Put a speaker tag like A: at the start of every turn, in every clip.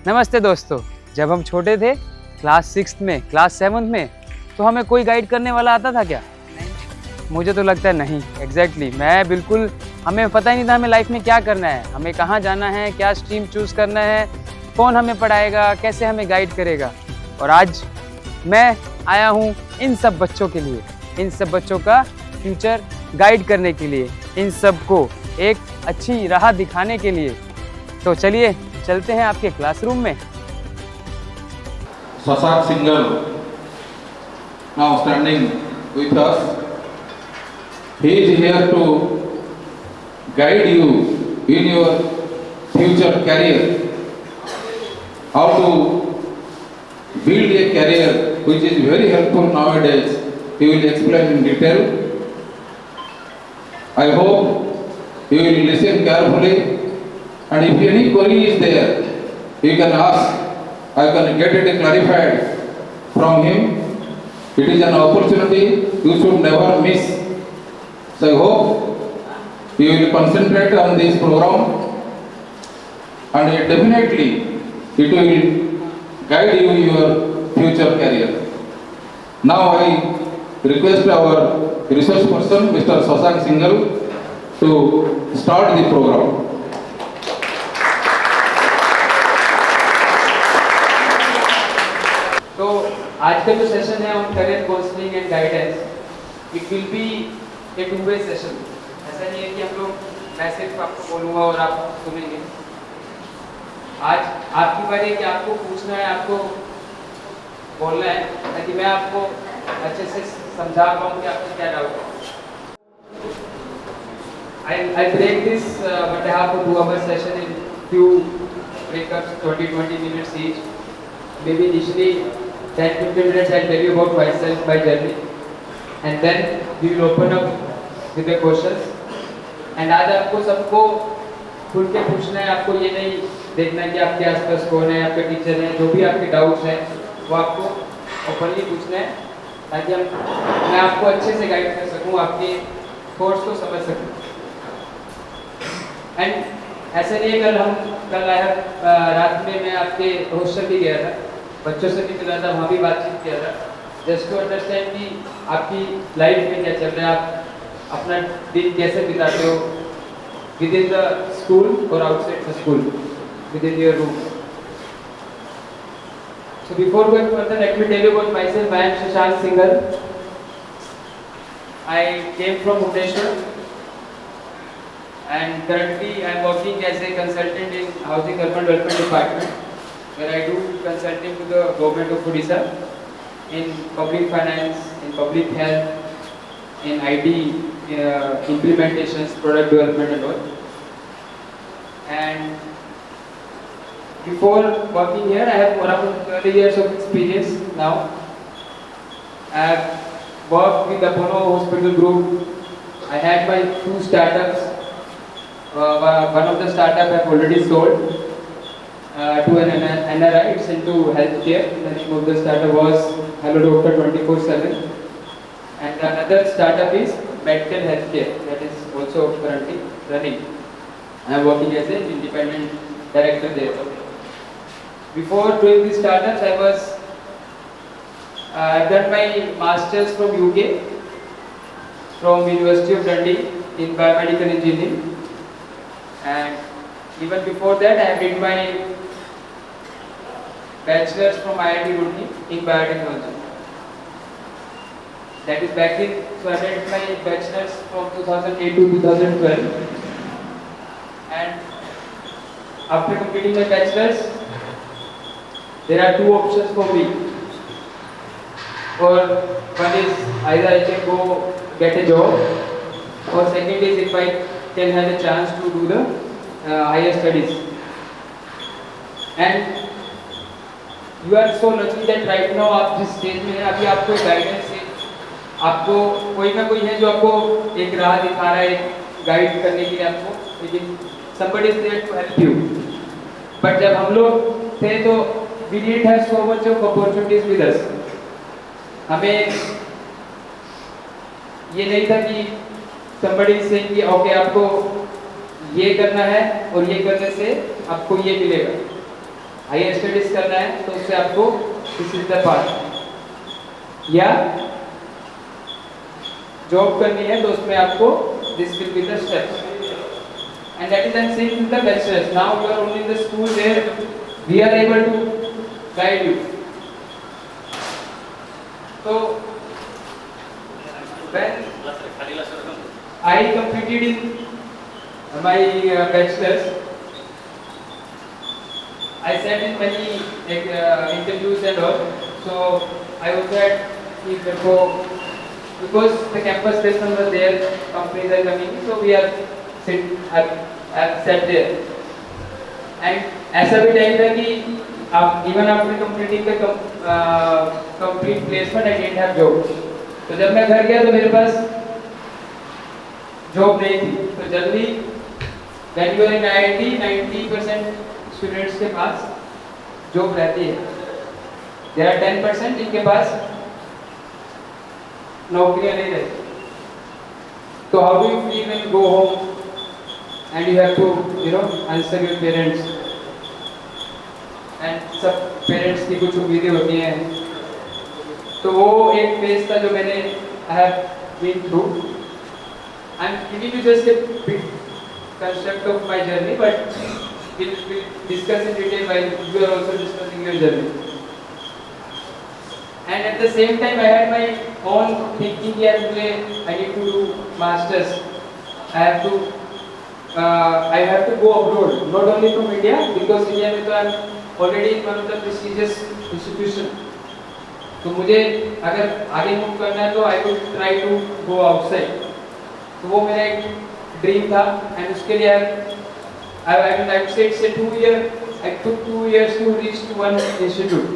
A: नमस्ते दोस्तों। जब हम छोटे थे क्लास 6 में, क्लास 7 में, तो हमें कोई गाइड करने वाला आता था क्या? मुझे तो लगता है नहीं। एग्जैक्टली मैं बिल्कुल, हमें पता ही नहीं था हमें लाइफ में क्या करना है, हमें कहाँ जाना है, क्या स्ट्रीम चूज़ करना है, कौन हमें पढ़ाएगा, कैसे हमें गाइड करेगा। और आज मैं आया हूँ इन सब बच्चों के लिए, इन सब बच्चों का फ्यूचर गाइड करने के लिए, इन सब को एक अच्छी राह दिखाने के लिए। तो चलिए चलते हैं आपके क्लासरूम में।
B: Sasak Singhal now standing with us. He is here to guide you in your future career. How to build a career which is very helpful nowadays. He will explain in detail. I hope you will listen carefully, and if any query is there, you can ask. I can get it clarified from him. It is an opportunity you should never miss. So I hope you will concentrate on this program, and definitely it will guide you in your future career. Now I request our research person, Mr. Sasak Singhal, to start the program.
A: तो आज का जो session है on career counselling and guidance, it will be A two way session. ऐसा नहीं है कि हम लोग, मैं सिर्फ आपको बोलूँगा और आप सुनेंगे। आज आपकी बारी है कि आपको पूछना है, आपको बोलना है, ताकि मैं आपको अच्छे से समझा पाऊँ कि आपको क्या डाउट है। I break this but I have a 2-hour session in few breakups, 20 minutes each. Maybe initially 10-15 minutes I'll tell you about myself, my journey, and then we will open up with the questions. And आज आपको सबको खुल के पूछना है, आपको ये नहीं देखना कि आपके आसपास कौन है, आपके टीचर हैं, जो भी आपके डाउट्स हैं वो आपको ओपनली पूछना है, ताकि मैं आपको अच्छे से गाइड कर सकूं, आपके कोर्स को समझ सकूं। एंड ऐसा नहीं है, कल आया रात में मैं आपके हॉस्टल भी गया था, बच्चों से भी मिला था, वहाँ भी बातचीत किया था, जस्ट टू अंडरस्टैंड कि आपकी लाइफ में क्या चल रहा है, आप अपना दिन कैसे बिताते हो विद इन द स्कूल और outside the school, with in your room. So before going further, let me tell you about myself. I am Shashank Singhal. I came from Bhubaneswar, and currently I am working as a consultant in Housing Urban Development Department, where I do consulting to the government of Odisha in public finance, in public health, in IT implementations, product development and all. And before working here, I have around 30 years of experience now. I have worked with Apollo Hospital Group. I had my 2 startups. One of the startup I have already sold to an NRI. It's into healthcare. The name of the startup was Hello Doctor 24/7. And another startup is Medical Healthcare, that is also currently running. I am working as an independent director there. Before doing these startups, I've done my masters from UK, from University of Dundee in biomedical engineering, and even before that I did my bachelor's from IIT Roorkee in biotechnology. That is back in, so I did my bachelor's from 2008 to 2012, and after completing my bachelor's, there are 2 options for me. Or one is either I can go get a job, or second is if I can have a chance to do the higher studies. And you are so lucky that right now आप जिस stage में हैं, अभी आपको guidance है, आपको कोई ना कोई है जो आपको एक राह दिखा रहा है, गाइड करने के लिए आपको, लेकिन somebody is there to help you. But जब हम लोग थे तो we didn't have so much of opportunities with us. हमें ये नहीं था कि somebody is saying कि okay आपको ये करना है और ये करने से आपको ये मिलेगा। हायर स्टडीज करना है तो उससे आपको दिस इज द पाथ, या जॉब करनी है तो उसमें आपको this will be the steps, and that is an same in the bachelors. Now you are only in the school where we are able to guide you. So when I completed in my bachelor's, I sat in many interviews and all. So I was at because the campus placement was there, companies are coming, so we are sat there. And ऐसा भी time था कि आप even after completing the complete placement I didn't have job. तो जब मैं घर गया तो मेरे पास जॉब नहीं थी. तो जल्दी when you are in IIT 90% students के पास जॉब रहती है. देयर आर 10% जिनके पास नौकरियां नहीं रहती. तो how do you feel when you go home and you have to answer your parents, and सब पेरेंट्स की कुछ उम्मीदें होती हैं. तो वो एक फेज था जो मैंने I have been through. I am giving you just a big concept of my journey, but we'll discuss in detail while you are also discussing your journey. And at the same time I had my own thinking that I need to do masters. I have to go abroad, not only from India, because India में तो I am already in one of the prestigious institution. तो मुझे अगर आगे move करना है तो I would try to go outside. तो वो मेरा एक ड्रीम था, and उसके लिए I would say it's a 2 year. I took 2 years to reach to one institute.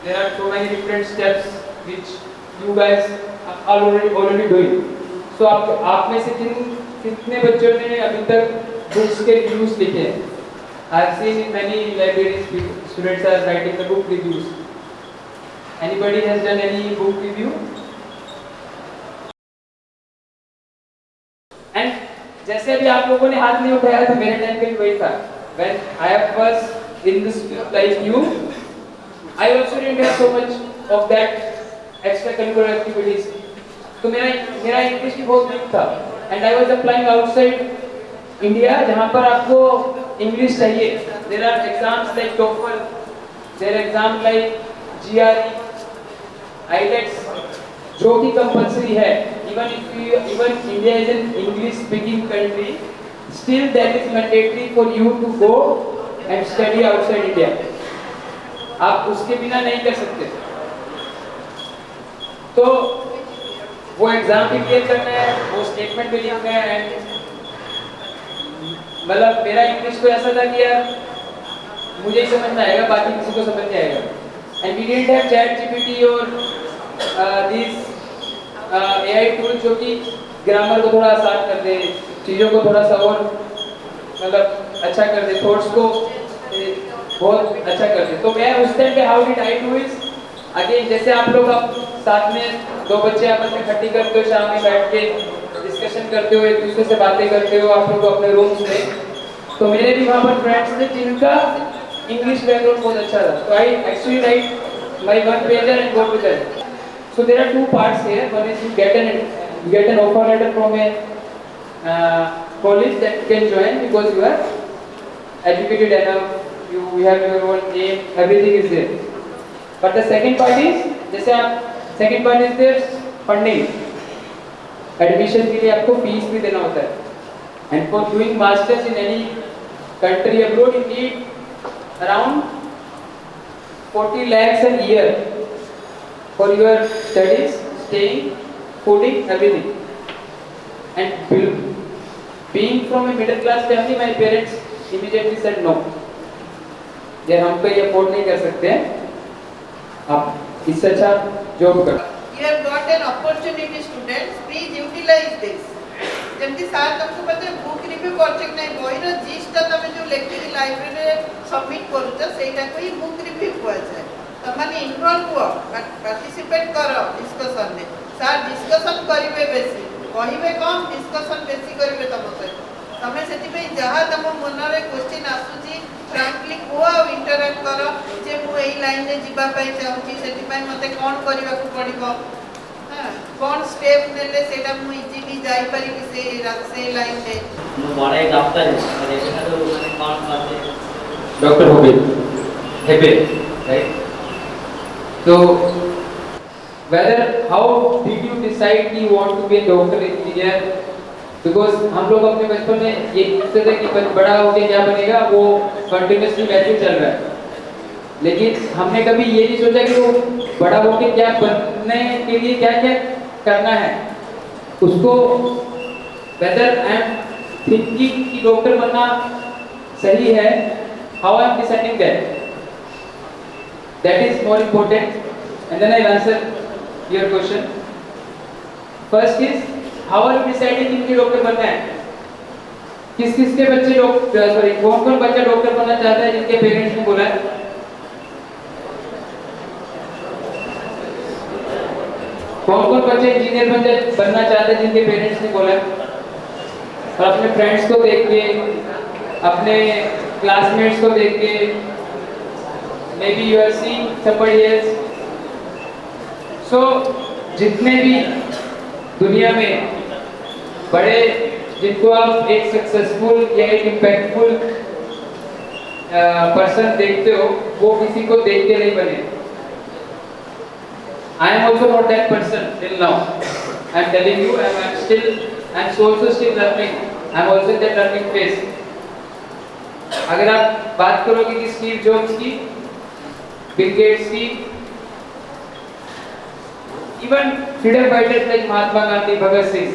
A: There are so many different steps which you guys are already doing. So आप में से कितने बच्चों ने अभी तक बुक्स के रिव्यूज लिखे हैं? I have seen in many libraries students are writing the book reviews. Anybody has done any book review? And जैसे अभी आप लोगों ने हाथ नहीं उठाया तो मेरे टाइम पे भी वही था. When I was in this like you, I also didn't have so much of that extracurricular activities. तो मेरा इंग्लिश भी बहुत वीक था, and I was applying outside India जहाँ पर आपको इंग्लिश चाहिए. There are exams like TOEFL, there are exams like GRE, IELTS, जो कि कंपल्सरी है. Even India is an English speaking country, still that is mandatory for you to go and study outside India. आप उसके बिना नहीं कर सकते. तो वो एग्जाम भी क्लियर करना है, वो स्टेटमेंट भी लिखना है. एंड मतलब मेरा इंग्लिश तो ऐसा था कि यार मुझे ही समझ में आएगा, बाकी किसी को समझ नहीं आएगा. And we didn't have ChatGPT और दिस AI टूल जो कि ग्रामर को थोड़ा आसान कर दे, चीज़ों को थोड़ा सा और मतलब अच्छा कर दे, थॉट्स को बहुत अच्छा कर दे. तो मैं उस टाइम पे how did I do is again, जैसे आप लोग अब साथ में दो बच्चे आपस में इकट्ठी करते हो, शाम में बैठ के डिस्कशन करते हो, एक दूसरे से बातें करते हो आप लोग अपने रूम्स में. तो मेरे भी वहाँ पर फ्रेंड्स थे जिनका इंग्लिश बैकग्राउंड बहुत अच्छा था. तो I actually write my one pager and go to that. So there are two parts here. One is you get an offer letter from a college that you can join because you are educated enough. You have your own name, everything is there. But the second part is जैसे आप second part is there funding. Admission के लिए आपको fees भी देना होता है. And for doing masters in any country abroad, you need around 40 lakhs a year. For your studies, staying, fooding, everything. And being from a middle class family, my parents immediately said no. यार हम तो ये afford नहीं कर सकते हैं, आप इससे अच्छा जॉब करो.
C: You have got an opportunity, students. Please utilize this. ଯେମିତି ସାର୍ ତମକୁ ପଚାରେ ବୁକ୍ ରିଭ୍ୟୁ କରୁଛ କି ନାହିଁ, ବହିର ଜିଷ୍ଟଟା ତମେ ଯେଉଁ ଲେଖିକି ଲାଇବ୍ରେରୀରେ ସବମିଟ୍ କରୁଛ ସେଇଟାକୁ ହିଁ ବୁକ୍ ରିଭ୍ୟୁ କୁହାଯାଏ. तमने इन्वॉल्व हुआ, पार्टिसिपेट करो डिस्कशन में. सर डिस्कशन करिवे बेसी, कहिबे कम, डिस्कशन बेसी करिवे तम सहित. तमे सेति पे जहा तम मन रे क्वेश्चन आसुची फ्रांकली को इंटराक्ट कर जे मु एई लाइन रे जीवा पाई चाहूची सेति पाई मते कोन करबा को पड़िबो हां कोन स्टेप नेले सेटा मु इजीली जाई पारी से लाइन रे
D: मु बड़े डॉक्टर है एटा तो माने कोन करते
A: डॉक्टर हो गए हेबे right so whether how did you decide you want to be a doctor engineer because हम लोग अपने बचपन में ये सोचते थे कि बड़ा होके क्या बनेगा वो कंटिन्यूअसली मैसेज चल रहा है लेकिन हमने कभी ये नहीं सोचा कि वो बड़ा होके क्या बनने के लिए क्या क्या करना है उसको whether I am thinking कि डॉक्टर बनना सही है how I am deciding that is more important and then I'll answer your question first is how are you deciding किनके डॉक्टर बनना है किस किस के बच्चे सॉरी कौन कौन बच्चा डॉक्टर बनना चाहता है जिनके पेरेंट्स ने बोला है कौन कौन बच्चे इंजीनियर बनना चाहते हैं जिनके पेरेंट्स ने बोला है और अपने फ्रेंड्स को देख के अपने क्लासमेट्स को देख के maybe you are seeing somebody else so जितने भी दुनिया में बड़े जिनको आप एक सक्सेसफुल या एक इम्पैक्टफुल पर्सन देखते हो वो किसी को देख के नहीं बने I am also not that person till now I am telling you I am also still learning I am also in that learning phase अगर आप बात करोगे कि स्टीव जॉब्स की बिल गेट्स की even freedom fighters like Mahatma Gandhi Bhagat Singh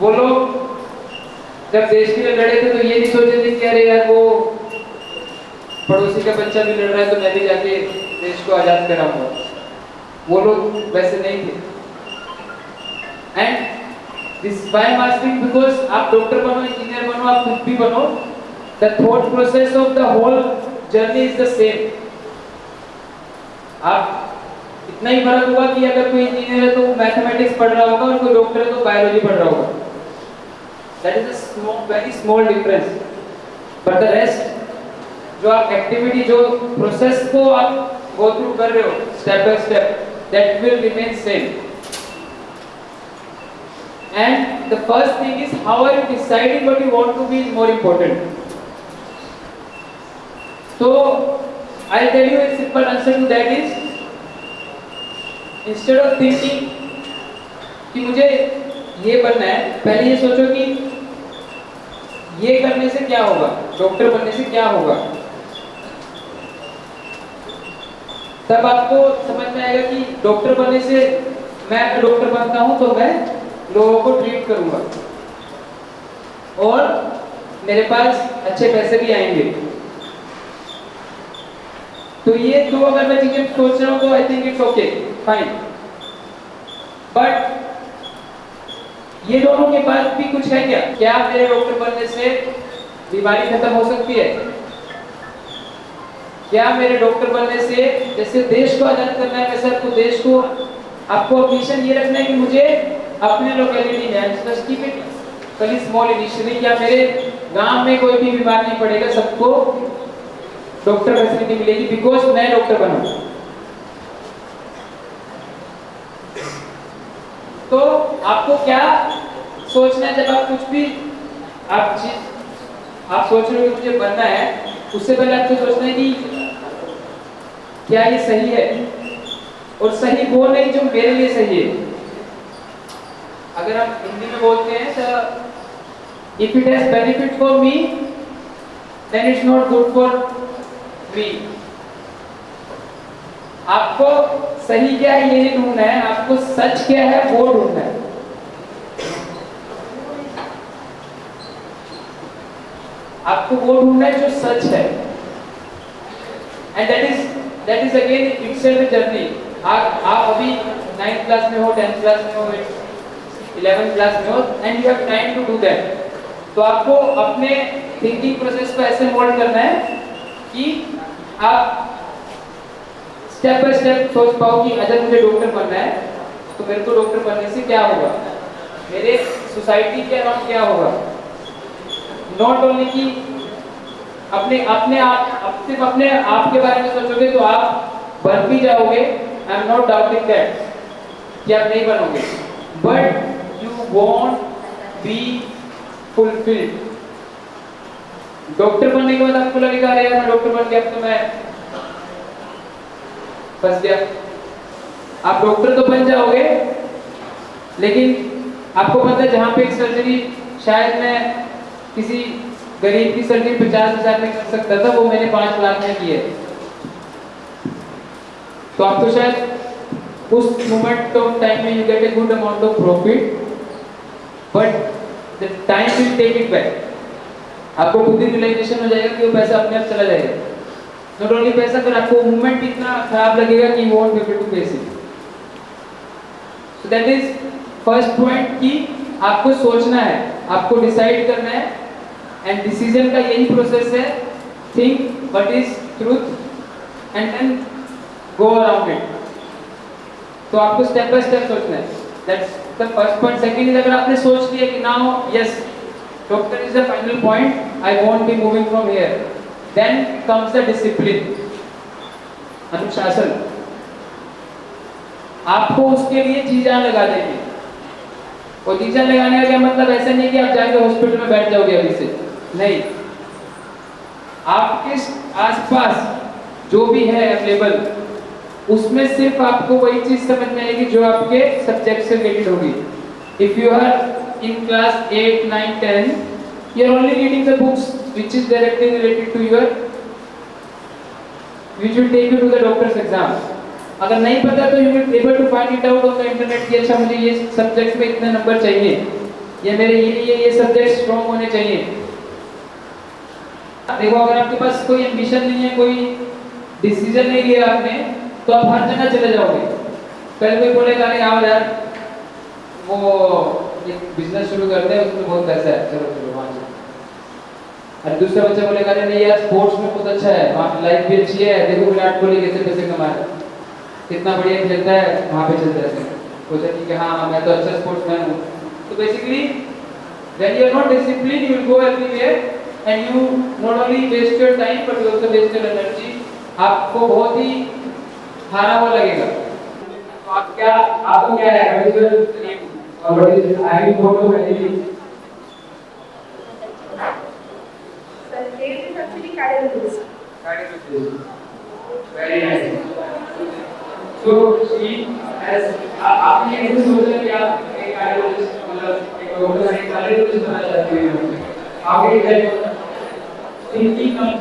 A: वो लोग जब देश के लिए लड़े थे तो ये नहीं सोचे थे कि अरे यार वो पड़ोसी का बच्चा भी लड़ रहा है तो मैं भी जाके देश को आजाद कराऊंगा वो लोग वैसे नहीं थे and this why I am asking because आप डॉक्टर बनो इंजीनियर बनो आप कुछ भी बनो the thought process of the whole journey is the same आप इतना ही फर्क होगा कि अगर कोई इंजीनियर है तो मैथमेटिक्स पढ़ रहा होगा और कोई डॉक्टर है तो बायोलॉजी पढ़ रहा होगा that is a very small difference but the rest जो आप एक्टिविटी जो प्रोसेस को आप गो थ्रू कर रहे हो step by step that will remain same and the first thing is how are you deciding what you want to be is more important so I'll tell you a simple answer to that is instead of thinking कि मुझे ये बनना है पहले ये सोचो कि ये करने से क्या होगा डॉक्टर बनने से क्या होगा तब आपको समझ में आएगा कि डॉक्टर बनने से मैं अगर डॉक्टर बनता हूं तो मैं लोगों को ट्रीट करूंगा और मेरे पास अच्छे पैसे भी आएंगे तो ये दो अगर मैं चीजें सोच रहा हूँ तो I think it's okay fine but ये दोनों के बाद भी कुछ है क्या मेरे डॉक्टर बनने से बीमारी खत्म हो सकती है क्या मेरे डॉक्टर बनने से जैसे देश को आजाद करना है वैसे आपको देश को आपको मिशन ये रखना है कि मुझे अपने लोकेलिटी में just keep it very small initially क्या मेरे गांव में कोई भी बीमार नहीं पड़ेगा सबको डॉक्टर फैसिलिटी मिलेगी बिकॉज मैं डॉक्टर बना तो आपको क्या सोचना है जब आप कुछ भी आप सोच रहे हो कि मुझे बनना है उससे पहले आपको सोचना है कि क्या ये सही है और सही वो नहीं जो मेरे लिए सही है अगर हम हिंदी में बोलते हैं तो if it has benefit for me then it's not good for me आपको सही क्या है ये नहीं ढूंढना है आपको सच क्या है वो ढूंढना है आपको वो ढूंढना है जो सच है and that is again itself a journey आप अभी 9th क्लास में हो 10th क्लास में हो 11th क्लास में हो and you have time to do that तो आपको अपने थिंकिंग प्रोसेस को ऐसे मोल्ड करना है कि आप स्टेप बाय स्टेप सोच पाओ कि अगर मुझे डॉक्टर बनना है तो मेरे को डॉक्टर बनने से क्या होगा मेरे सोसाइटी के अराउंड क्या होगा नॉट ओनली कि अपने अपने आप सिर्फ अपने आप के बारे में सोचोगे तो आप बन भी जाओगे। I am not doubting that कि आप नहीं बनोगे, but you want be fulfilled. Doctor बनने के बाद आपको लगेगा अरे यार मैं डॉक्टर बन गया, अब तो मैं फंस गया। आप डॉक्टर तो बन जाओगे, लेकिन आपको पता है जहां पे एक सर्जरी शायद मैं किसी गरीब की सर्जरी 50,000 में कर सकता था, वो मैंने 5 लाख में की है। तो आपको शायद उस मोमेंट ऑफ टाइम में you get a good amount of profit, but the time will take it back. आपको खुद ही रियलाइजेशन हो जाएगा कि वो पैसा अपने आप चला जाएगा। नॉट ओनली पैसा, पर आपको मूवमेंट इतना खराब लगेगा कि you won't be able to face it. So that is first point कि आपको सोचना है, आपको डिसाइड करना है, एंड डिसीजन का यही प्रोसेस है, think what is truth and then go around it. तो आपको स्टेप बाय स्टेप सोचना है, that's the first point. Second is अगर आपने सोच लिया कि now yes doctor is the final point, I won't be moving from here, then comes the discipline, अनुशासन। आपको उसके लिए जी जान लगा देंगे। और जी जान लगाने का क्या मतलब, ऐसा नहीं कि आप जाके हॉस्पिटल में बैठ जाओगे अभी से, नहीं। आपके आसपास जो भी है अवेलेबल, उसमें सिर्फ आपको वही चीज समझ में आएगी जो आपके सब्जेक्ट से रिलेटेड होगी। If you are in class 8, 9, 10, you are only reading the books which is directly related to your, which will take you to the doctor's exam. अगर नहीं पता तो you will be able to find it out on the internet कि अच्छा मुझे ये subject में इतने नंबर चाहिए, या मेरे ये सब्जेक्ट स्ट्रॉन्ग होने चाहिए। देखो अगर आपके पास कोई एम्बिशन नहीं है, कोई डिसीजन नहीं लिया आपने, तो आप हर जगह चले जाओगे। पहले कोई बोलेगा अरे आओ यार वो एक बिजनेस शुरू करते हैं, उसमें बहुत पैसा है, चलो चलो वहाँ चलो। और दूसरा बच्चा बोलेगा अरे नहीं यार स्पोर्ट्स में बहुत अच्छा है, वहाँ लाइफ भी अच्छी है, देखो विराट कोहली कैसे पैसे कमा रहा है, कितना बढ़िया खेलता है, वहाँ पे चलते रहते हैं। बोलते हैं कि हाँ मैं तो अच्छा स्पोर्ट्समैन हूँ। तो basically when you are not disciplined, you will go everywhere and you not only waste your time but you also waste your energy. आपको बहुत ही हारा हुआ लगेगा। तो आप क्या, आपको क्या है और what is I will go to anything.
E: The name is actually cardiologist.
A: Very nice. So she has, आपने ऐसे सोचा कि आप एक cardiologist मतलब एक डॉक्टर एक cardiologist बनना चाहते हैं, आगे क्या thinking of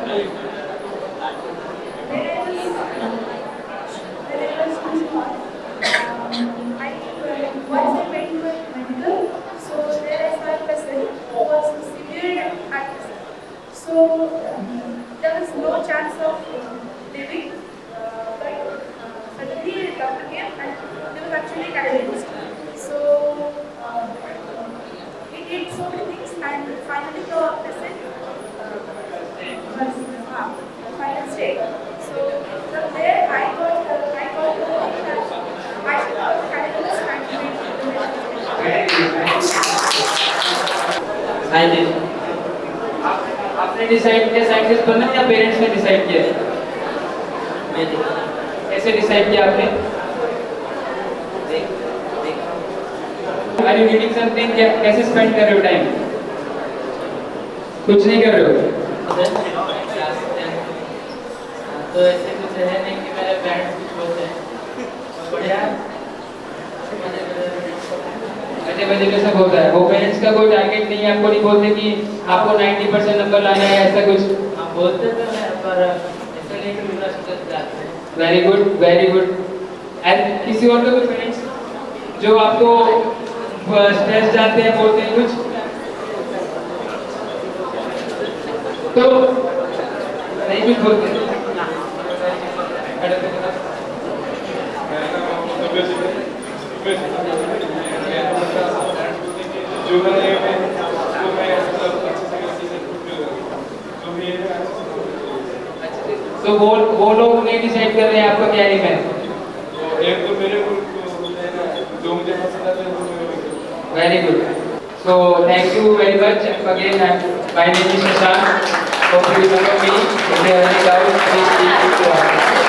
E: Once I went to medical, so there I saw a person who was severe autism. So there was no chance of living, but suddenly a doctor came and he was actually a cardiologist. So he did so many things and finally the patient was the final stage. So from there I got to know that I should go to cardiologist and
A: आपने decide किया scientist बनना या parents ने decide किया? कैसे decide किया आपने? Are you reading something? कैसे स्पेंड कर रहे हो टाइम? कुछ नहीं कर रहे हो?
D: तो ऐसे कुछ है नहीं कि मेरे पेरेंट्स कुछ बोलते हैं बढ़िया
A: ऐसे वजह से सब होता है। वो पेरेंट्स का कोई टारगेट नहीं है, आपको नहीं बोलते कि आपको 90% नंबर लाना है, ऐसा कुछ
D: हम बोलते तो हैं पर ऐसे नहीं कि पूरा स्ट्रेस जाते हैं।
A: Very good very good. And किसी और का कोई पेरेंट्स जो आपको स्ट्रेस जाते हैं, बोलते हैं कुछ तो नहीं कुछ बोलते
F: जो मैंने वो मैं अच्छे से चीजें जो भी है।
A: तो वो लोग नहीं डिसाइड कर रहे हैं आपका क्या एम है?
F: तो एक तो मेरे को जो मुझे पसंद आता है वो
A: very good. So thank you very much again. My name is Shashank. Hope you remember me. If you have any doubts, please feel free to ask.